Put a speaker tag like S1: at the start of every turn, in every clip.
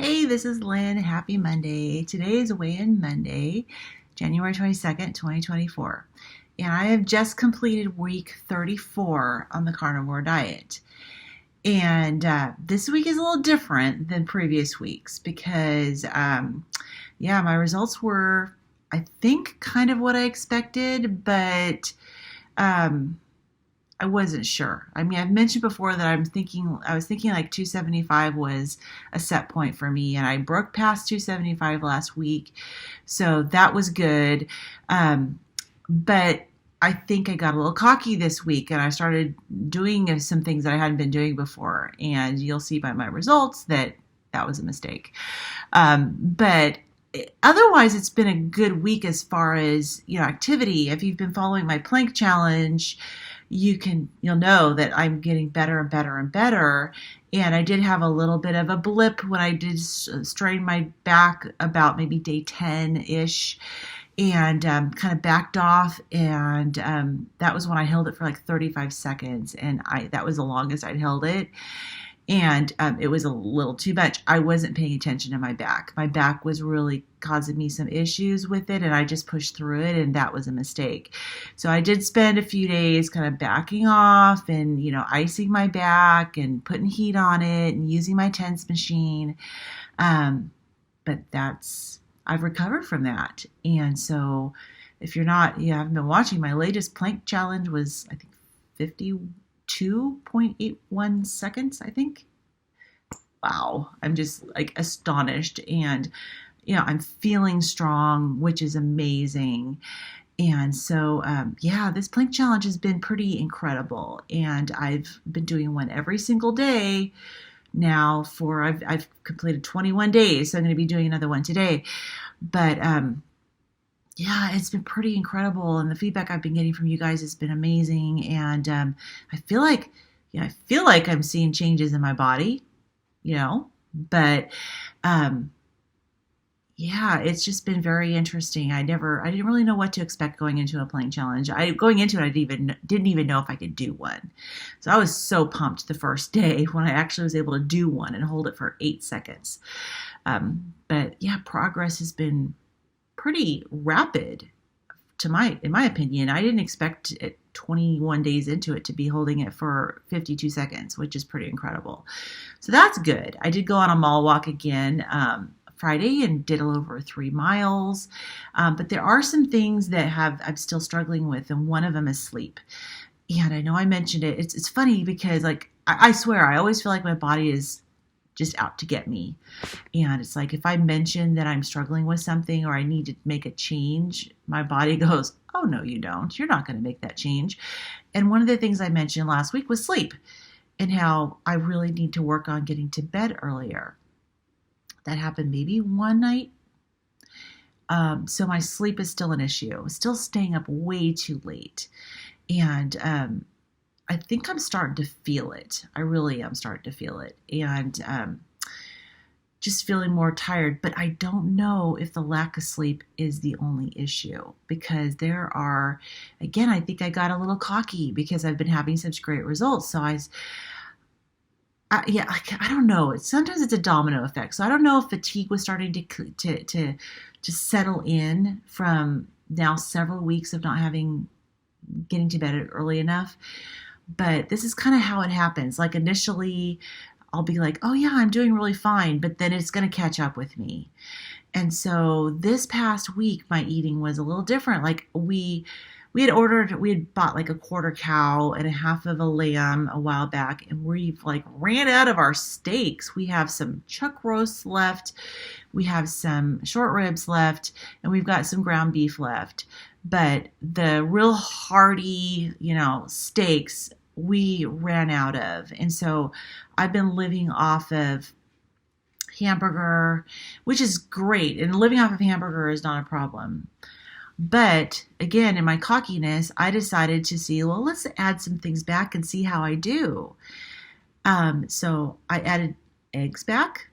S1: Hey, this is Lynn. Happy Monday. Today is Weigh-In Monday, January 22nd, 2024. And I have just completed week 34 on the carnivore diet. And this week is a little different than previous weeks because, my results were, I think, kind of what I expected, but um, I wasn't sure. I mean, I've mentioned before that I was thinking like 275 was a set point for me, and I broke past 275 last week, so that was good. But I think I got a little cocky this week, and I started doing some things that I hadn't been doing before, and you'll see by my results that that was a mistake. But otherwise, it's been a good week as far as activity. If you've been following my plank challenge, you'll know that I'm getting better and better and better. And I did have a little bit of a blip when I did strain my back about maybe day 10-ish, and kind of backed off, and that was when I held it for like 35 seconds, and that was the longest I'd held it. And it was a little too much. I wasn't paying attention to my back. My back was really causing me some issues with it, and I just pushed through it, and that was a mistake. So I did spend a few days kind of backing off and, icing my back and putting heat on it and using my TENS machine. But I've recovered from that. And so if you haven't been watching, my latest plank challenge was, I think, 52.81 seconds, I think. Wow. I'm just like astonished. And, I'm feeling strong, which is amazing. And so, this plank challenge has been pretty incredible. And I've been doing one every single day now I've completed 21 days. So I'm going to be doing another one today. But, it's been pretty incredible, and the feedback I've been getting from you guys has been amazing. And I feel like I'm seeing changes in my body, but it's just been very interesting. I didn't really know what to expect going into a plank challenge. Going into it, I didn't even know if I could do one. So I was so pumped the first day when I actually was able to do one and hold it for 8 seconds. Progress has been pretty rapid in my opinion. I didn't expect it 21 days into it to be holding it for 52 seconds, which is pretty incredible. So that's good. I did go on a mall walk again Friday and did a little over 3 miles. But there are some things that I'm still struggling with, and one of them is sleep. And I know I mentioned it. It's funny because I swear I always feel like my body is just out to get me. And it's like if I mention that I'm struggling with something or I need to make a change, my body goes, oh, no, you don't. You're not going to make that change. And one of the things I mentioned last week was sleep, and how I really need to work on getting to bed earlier. That happened maybe one night. So my sleep is still an issue. Still staying up way too late. And I think I'm starting to feel it. I really am starting to feel it. And just feeling more tired. But I don't know if the lack of sleep is the only issue, because I think I got a little cocky because I've been having such great results. So I don't know. Sometimes it's a domino effect. So I don't know if fatigue was starting to settle in from now several weeks of not getting to bed early enough. But this is kind of how it happens. Like initially, I'll be like, oh yeah, I'm doing really fine. But then it's going to catch up with me. And so this past week, my eating was a little different. Like we had bought like a quarter cow and a half of a lamb a while back, and we've ran out of our steaks. We have some chuck roasts left, we have some short ribs left, and we've got some ground beef left. But the real hearty, steaks, we ran out of. And so I've been living off of hamburger, which is great. And living off of hamburger is not a problem. But again, in my cockiness, I decided to see, well, let's add some things back and see how I do. So I added eggs back.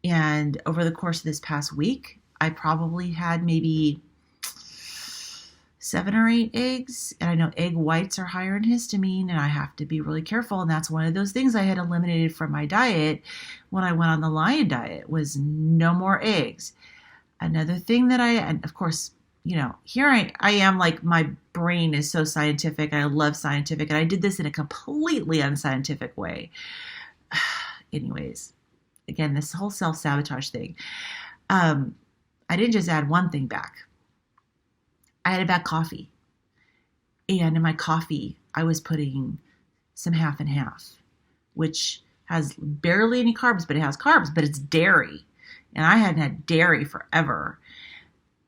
S1: And over the course of this past week, I probably had maybe 7 or 8 eggs, and I know egg whites are higher in histamine, and I have to be really careful. And that's one of those things I had eliminated from my diet when I went on the lion diet, was no more eggs. Another thing that and of course, here I am, like, my brain is so scientific. I love scientific, and I did this in a completely unscientific way. Anyways, again, this whole self-sabotage thing. I didn't just add one thing back. I added back coffee. And in my coffee, I was putting some half and half, which has barely any carbs, but it has carbs, but it's dairy. And I hadn't had dairy forever.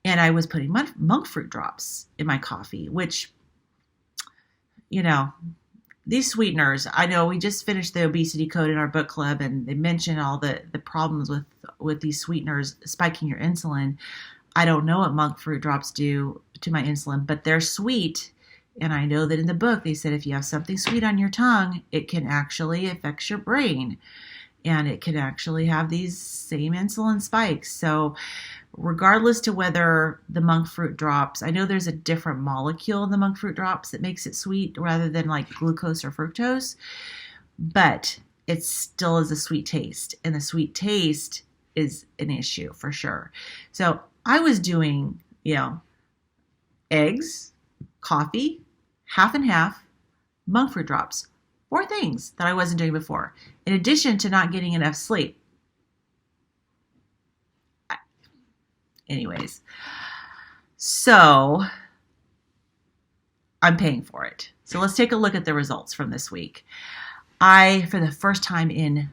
S1: And I was putting monk fruit drops in my coffee, which, these sweeteners, I know we just finished the obesity code in our book club, and they mention all the problems with these sweeteners spiking your insulin. I don't know what monk fruit drops do to my insulin, but they're sweet. And I know that in the book, they said if you have something sweet on your tongue, it can actually affect your brain. And it can actually have these same insulin spikes. So regardless to whether the monk fruit drops, I know there's a different molecule in the monk fruit drops that makes it sweet rather than like glucose or fructose, but it still is a sweet taste. And the sweet taste is an issue for sure. So I was doing, eggs, coffee, half and half, monk fruit drops. 4 things that I wasn't doing before, in addition to not getting enough sleep. Anyways, so I'm paying for it. So let's take a look at the results from this week. I, for the first time in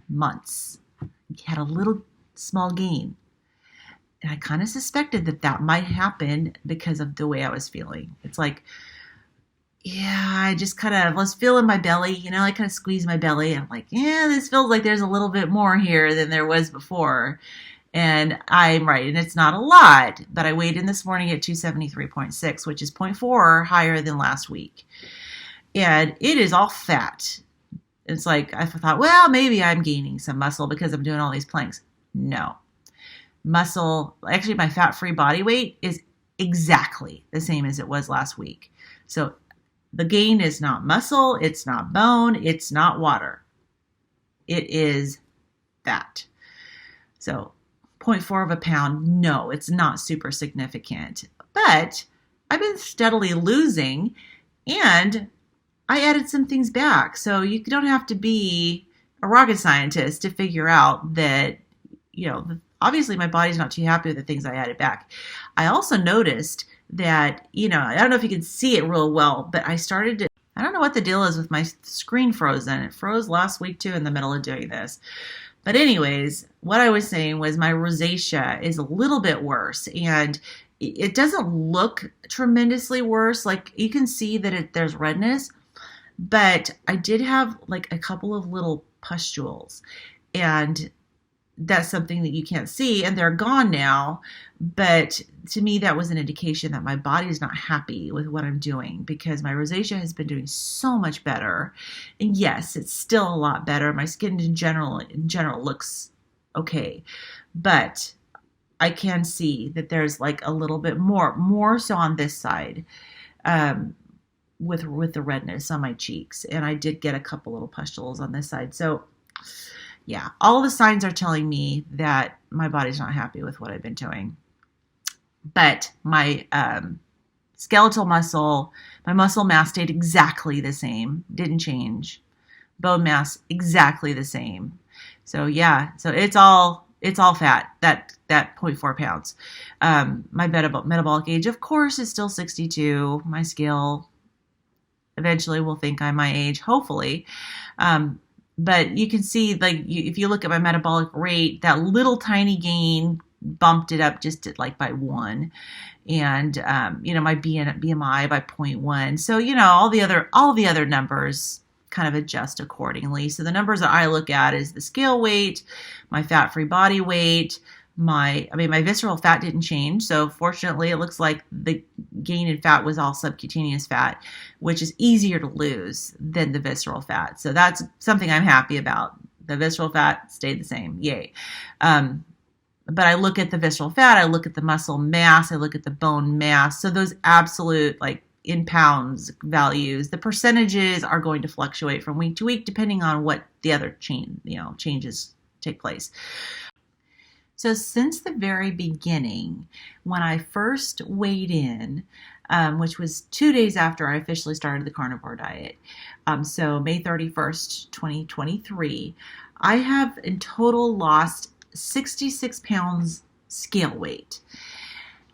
S1: months, had a little small gain. And I kind of suspected that might happen because of the way I was feeling. It's like, I just kind of was feeling my belly, I kind of squeezed my belly. I'm like, this feels like there's a little bit more here than there was before. And I'm right, and it's not a lot, but I weighed in this morning at 273.6, which is 0.4 higher than last week. And it is all fat. It's like, I thought, well, maybe I'm gaining some muscle because I'm doing all these planks. No. Muscle, actually my fat-free body weight is exactly the same as it was last week. So the gain is not muscle, it's not bone, it's not water. It is fat. So 0.4 of a pound, no, it's not super significant. But I've been steadily losing, and I added some things back. So you don't have to be a rocket scientist to figure out that, obviously my body's not too happy with the things I added back. I also noticed that, I don't know if you can see it real well, but I don't know what the deal is with my screen frozen. It froze last week too in the middle of doing this. But anyways, what I was saying was my rosacea is a little bit worse, and it doesn't look tremendously worse. Like, you can see that there's redness, but I did have like a couple of little pustules, and that's something that you can't see, and they're gone now. But to me, that was an indication that my body is not happy with what I'm doing, because my rosacea has been doing so much better. And yes, it's still a lot better. My skin in general looks okay, but I can see that there's like a little bit more so on this side, with the redness on my cheeks. And I did get a couple little pustules on this side. So yeah, all the signs are telling me that my body's not happy with what I've been doing. But my skeletal muscle, my muscle mass stayed exactly the same, didn't change. Bone mass, exactly the same. So yeah, so it's all fat, that 0.4 pounds. My metabolic age, of course, is still 62. My scale eventually will think I'm my age, hopefully. But you can see, like, if you look at my metabolic rate, that little tiny gain bumped it up just by 1. And, my BMI by 0.1. So, all the other numbers kind of adjust accordingly. So the numbers that I look at is the scale weight, my fat-free body weight, my visceral fat didn't change. So fortunately, it looks like the gain in fat was all subcutaneous fat, which is easier to lose than the visceral fat. So that's something I'm happy about. The visceral fat stayed the same. Yay. but I look at the visceral fat, I look at the muscle mass, I look at the bone mass. So those absolute, like, in pounds values, the percentages are going to fluctuate from week to week depending on what the other changes take place. So since the very beginning, when I first weighed in, which was 2 days after I officially started the carnivore diet, so May 31st, 2023, I have in total lost 66 pounds scale weight.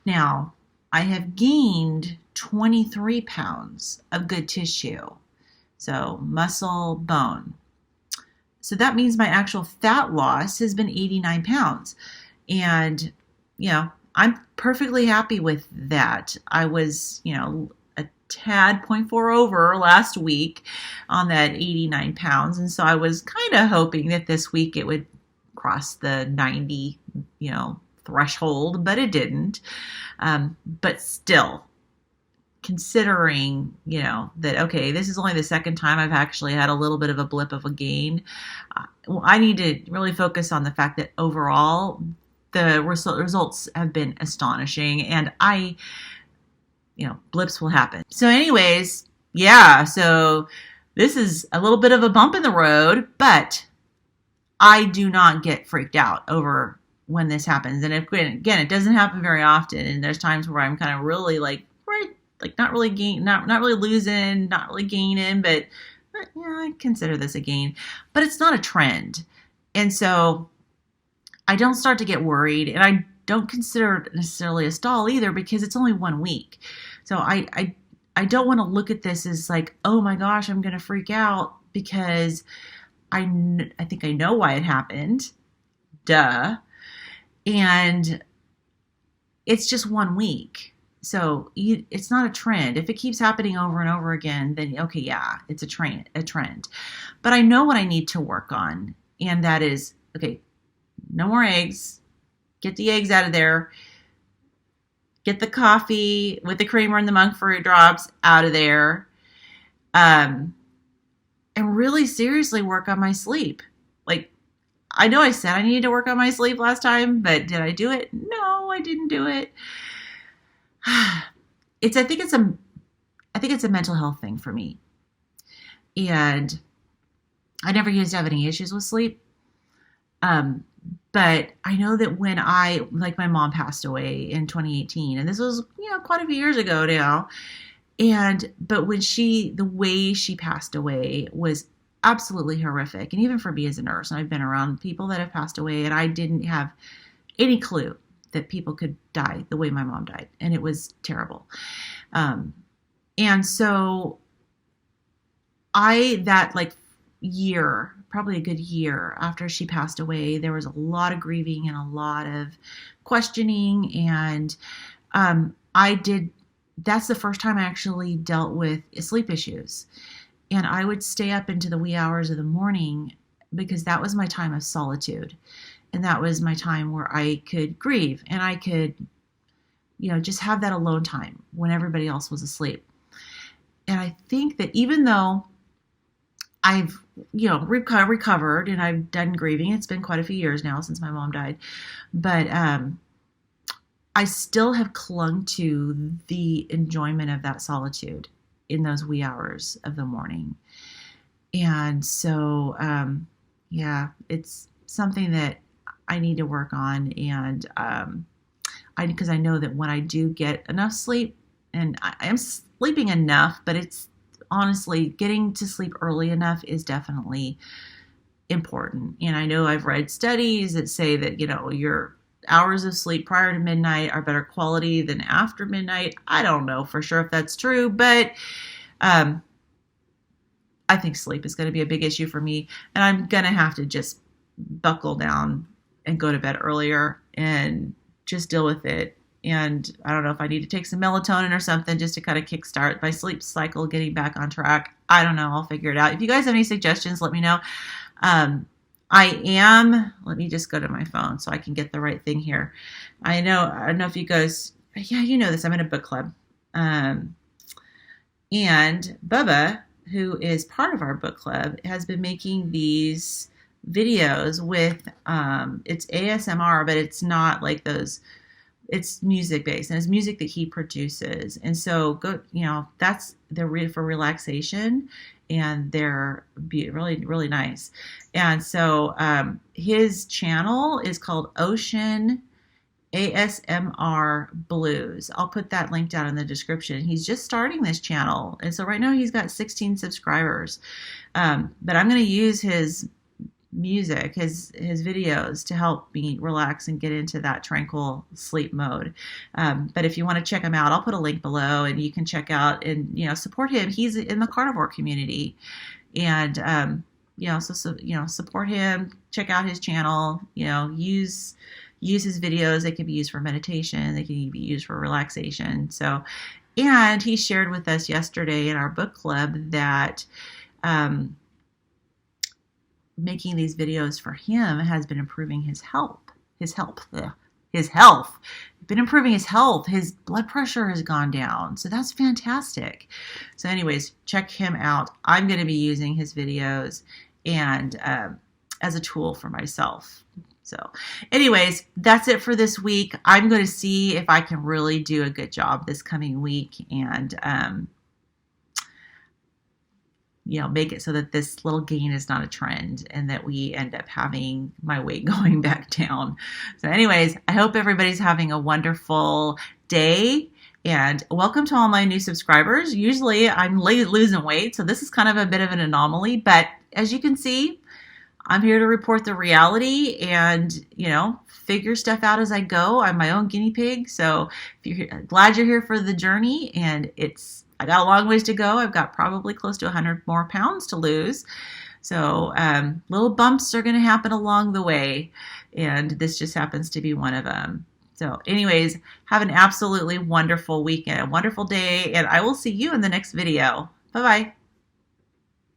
S1: Now, I have gained 23 pounds of good tissue, so muscle, bone. So that means my actual fat loss has been 89 pounds. And, I'm perfectly happy with that. I was, a tad 0.4 over last week on that 89 pounds. And so I was kind of hoping that this week it would cross the 90, threshold, but it didn't. But still, considering, that, okay, this is only the second time I've actually had a little bit of a blip of a gain, I need to really focus on the fact that overall the results have been astonishing, and blips will happen. So anyways, so this is a little bit of a bump in the road, but I do not get freaked out over when this happens. And again, it doesn't happen very often. And there's times where I'm kind of really not really losing, not really gaining, but I consider this a gain, but it's not a trend. And so I don't start to get worried, and I don't consider it necessarily a stall either, because it's only 1 week. So I don't want to look at this as like, oh my gosh, I'm going to freak out, because I think I know why it happened. Duh. And it's just 1 week. So it's not a trend. If it keeps happening over and over again, then okay, yeah, it's a trend. But I know what I need to work on, and that is, okay, no more eggs. Get the eggs out of there. Get the coffee with the creamer and the monk fruit drops out of there. And really seriously work on my sleep. Like, I know I said I needed to work on my sleep last time, but did I do it? No, I didn't do it. I think it's a mental health thing for me. And I never used to have any issues with sleep. But I know that when my mom passed away in 2018, and this was, quite a few years ago now. But when the way she passed away was absolutely horrific. And even for me as a nurse, and I've been around people that have passed away, and I didn't have any clue that people could die the way my mom died. And it was terrible. And so year, probably a good year after she passed away, there was a lot of grieving and a lot of questioning. And that's the first time I actually dealt with sleep issues. And I would stay up into the wee hours of the morning, because that was my time of solitude. And that was my time where I could grieve, and I could, just have that alone time when everybody else was asleep. And I think that even though I've, recovered and I've done grieving, it's been quite a few years now since my mom died, but I still have clung to the enjoyment of that solitude in those wee hours of the morning. And so, it's something that I need to work on. And because I know that when I do get enough sleep, and I am sleeping enough, but it's honestly, getting to sleep early enough is definitely important. And I know I've read studies that say that, your hours of sleep prior to midnight are better quality than after midnight. I don't know for sure if that's true, but I think sleep is going to be a big issue for me. And I'm going to have to just buckle down and go to bed earlier and just deal with it. And I don't know if I need to take some melatonin or something just to kind of kickstart my sleep cycle getting back on track. I don't know. I'll figure it out. If you guys have any suggestions, let me know. Let me just go to my phone so I can get the right thing here. I don't know if you guys, you know this, I'm in a book club. And Bubba, who is part of our book club, has been making these videos with it's ASMR, but it's not like those. It's music based, and it's music that he produces. And so go, they're for relaxation, and they're really, really nice. And so his channel is called Ocean ASMR Blues. I'll put that link down in the description. He's just starting this channel, and so right now he's got 16 subscribers. But I'm going to use his music, his videos, to help me relax and get into that tranquil sleep mode. But if you want to check him out, I'll put a link below, and you can check out and support him. He's in the carnivore community, and support him. Check out his channel. Use his videos. They can be used for meditation. They can be used for relaxation. So, and he shared with us yesterday in our book club that making these videos for him has been improving his health. His health. Been improving his health. His blood pressure has gone down. So that's fantastic. So anyways, check him out. I'm going to be using his videos and as a tool for myself. So anyways, that's it for this week. I'm going to see if I can really do a good job this coming week and make it so that this little gain is not a trend and that we end up having my weight going back down. So anyways, I hope everybody's having a wonderful day, and welcome to all my new subscribers. Usually I'm losing weight, so this is kind of a bit of an anomaly, but as you can see, I'm here to report the reality and, figure stuff out as I go. I'm my own guinea pig. So if you're glad you're here for the journey, and I got a long ways to go. I've got probably close to 100 more pounds to lose. So little bumps are going to happen along the way, and this just happens to be one of them. So anyways, have an absolutely wonderful weekend, a wonderful day, and I will see you in the next video. Bye-bye.